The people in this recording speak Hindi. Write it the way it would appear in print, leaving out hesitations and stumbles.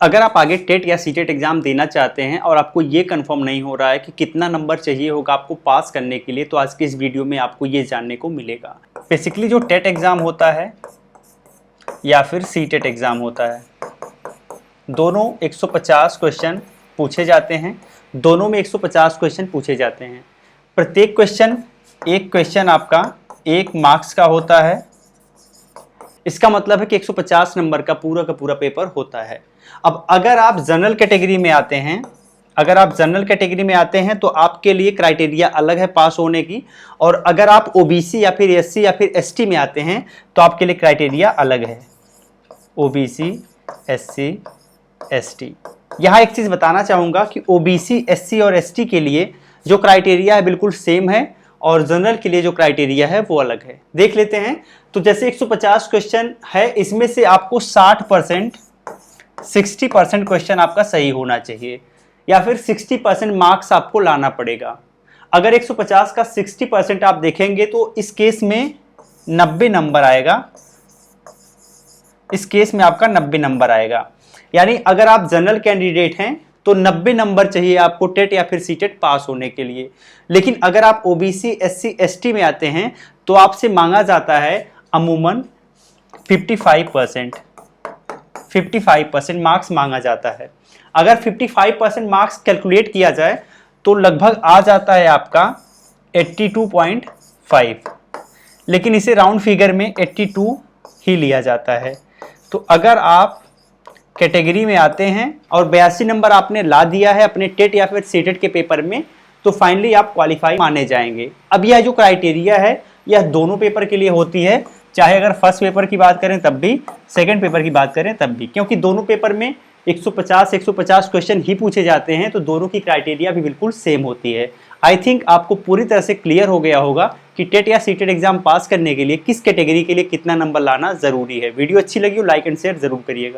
अगर आप आगे टेट या सीटेट एग्जाम देना चाहते हैं और आपको ये कंफर्म नहीं हो रहा है कि कितना नंबर चाहिए होगा आपको पास करने के लिए, तो आज के इस वीडियो में आपको ये जानने को मिलेगा। बेसिकली जो टेट एग्जाम होता है या फिर सीटेट एग्जाम होता है, दोनों 150 क्वेश्चन पूछे जाते हैं। दोनों में 150 क्वेश्चन पूछे जाते हैं। प्रत्येक क्वेश्चन, एक क्वेश्चन आपका 1 मार्क्स का होता है। इसका मतलब है कि 150 नंबर का पूरा पेपर होता है। अब अगर आप जनरल कैटेगरी में आते हैं, तो आपके लिए क्राइटेरिया अलग है पास होने की, और अगर आप ओबीसी या फिर एससी या फिर एसटी में आते हैं तो आपके लिए क्राइटेरिया अलग है। OBC, SC, ST. यहाँ एक चीज बताना चाहूंगा कि ओबीसी, एससी और एसटी के लिए जो क्राइटेरिया है बिल्कुल सेम है, और जनरल के लिए जो क्राइटेरिया है वो अलग है। देख लेते हैं। तो जैसे 150 क्वेश्चन है, इसमें से आपको 60% क्वेश्चन आपका सही होना चाहिए, या फिर 60% मार्क्स आपको लाना पड़ेगा। अगर 150 का 60% आप देखेंगे तो इस केस में 90 नंबर आएगा। इस केस में आपका 90 नंबर आएगा। यानी अगर आप जनरल कैंडिडेट हैं तो 90 नंबर चाहिए आपको टेट या फिर सीटेट पास होने के लिए। लेकिन अगर आप ओबीसी, एससी, एसटी में आते हैं तो आपसे मांगा जाता है अमूमन 55% मार्क्स मांगा जाता है। अगर 55% मार्क्स कैलकुलेट किया जाए तो लगभग आ जाता है आपका 82.5, लेकिन इसे राउंड फिगर में 82 ही लिया जाता है। तो अगर आप कैटेगरी में आते हैं और 82 नंबर आपने ला दिया है अपने टेट या फिर सीटेट के पेपर में, तो फाइनली आप क्वालिफाई माने जाएंगे। अब यह जो क्राइटेरिया है यह दोनों पेपर के लिए होती है, चाहे अगर फर्स्ट पेपर की बात करें तब भी, सेकंड पेपर की बात करें तब भी, क्योंकि दोनों पेपर में 150 क्वेश्चन ही पूछे जाते हैं, तो दोनों की क्राइटेरिया भी बिल्कुल सेम होती है। आई थिंक आपको पूरी तरह से क्लियर हो गया होगा कि टेट या सीटेट एग्जाम पास करने के लिए किस कैटेगरी के लिए कितना नंबर लाना जरूरी है। वीडियो अच्छी लगी हो लाइक एंड शेयर जरूर करिएगा।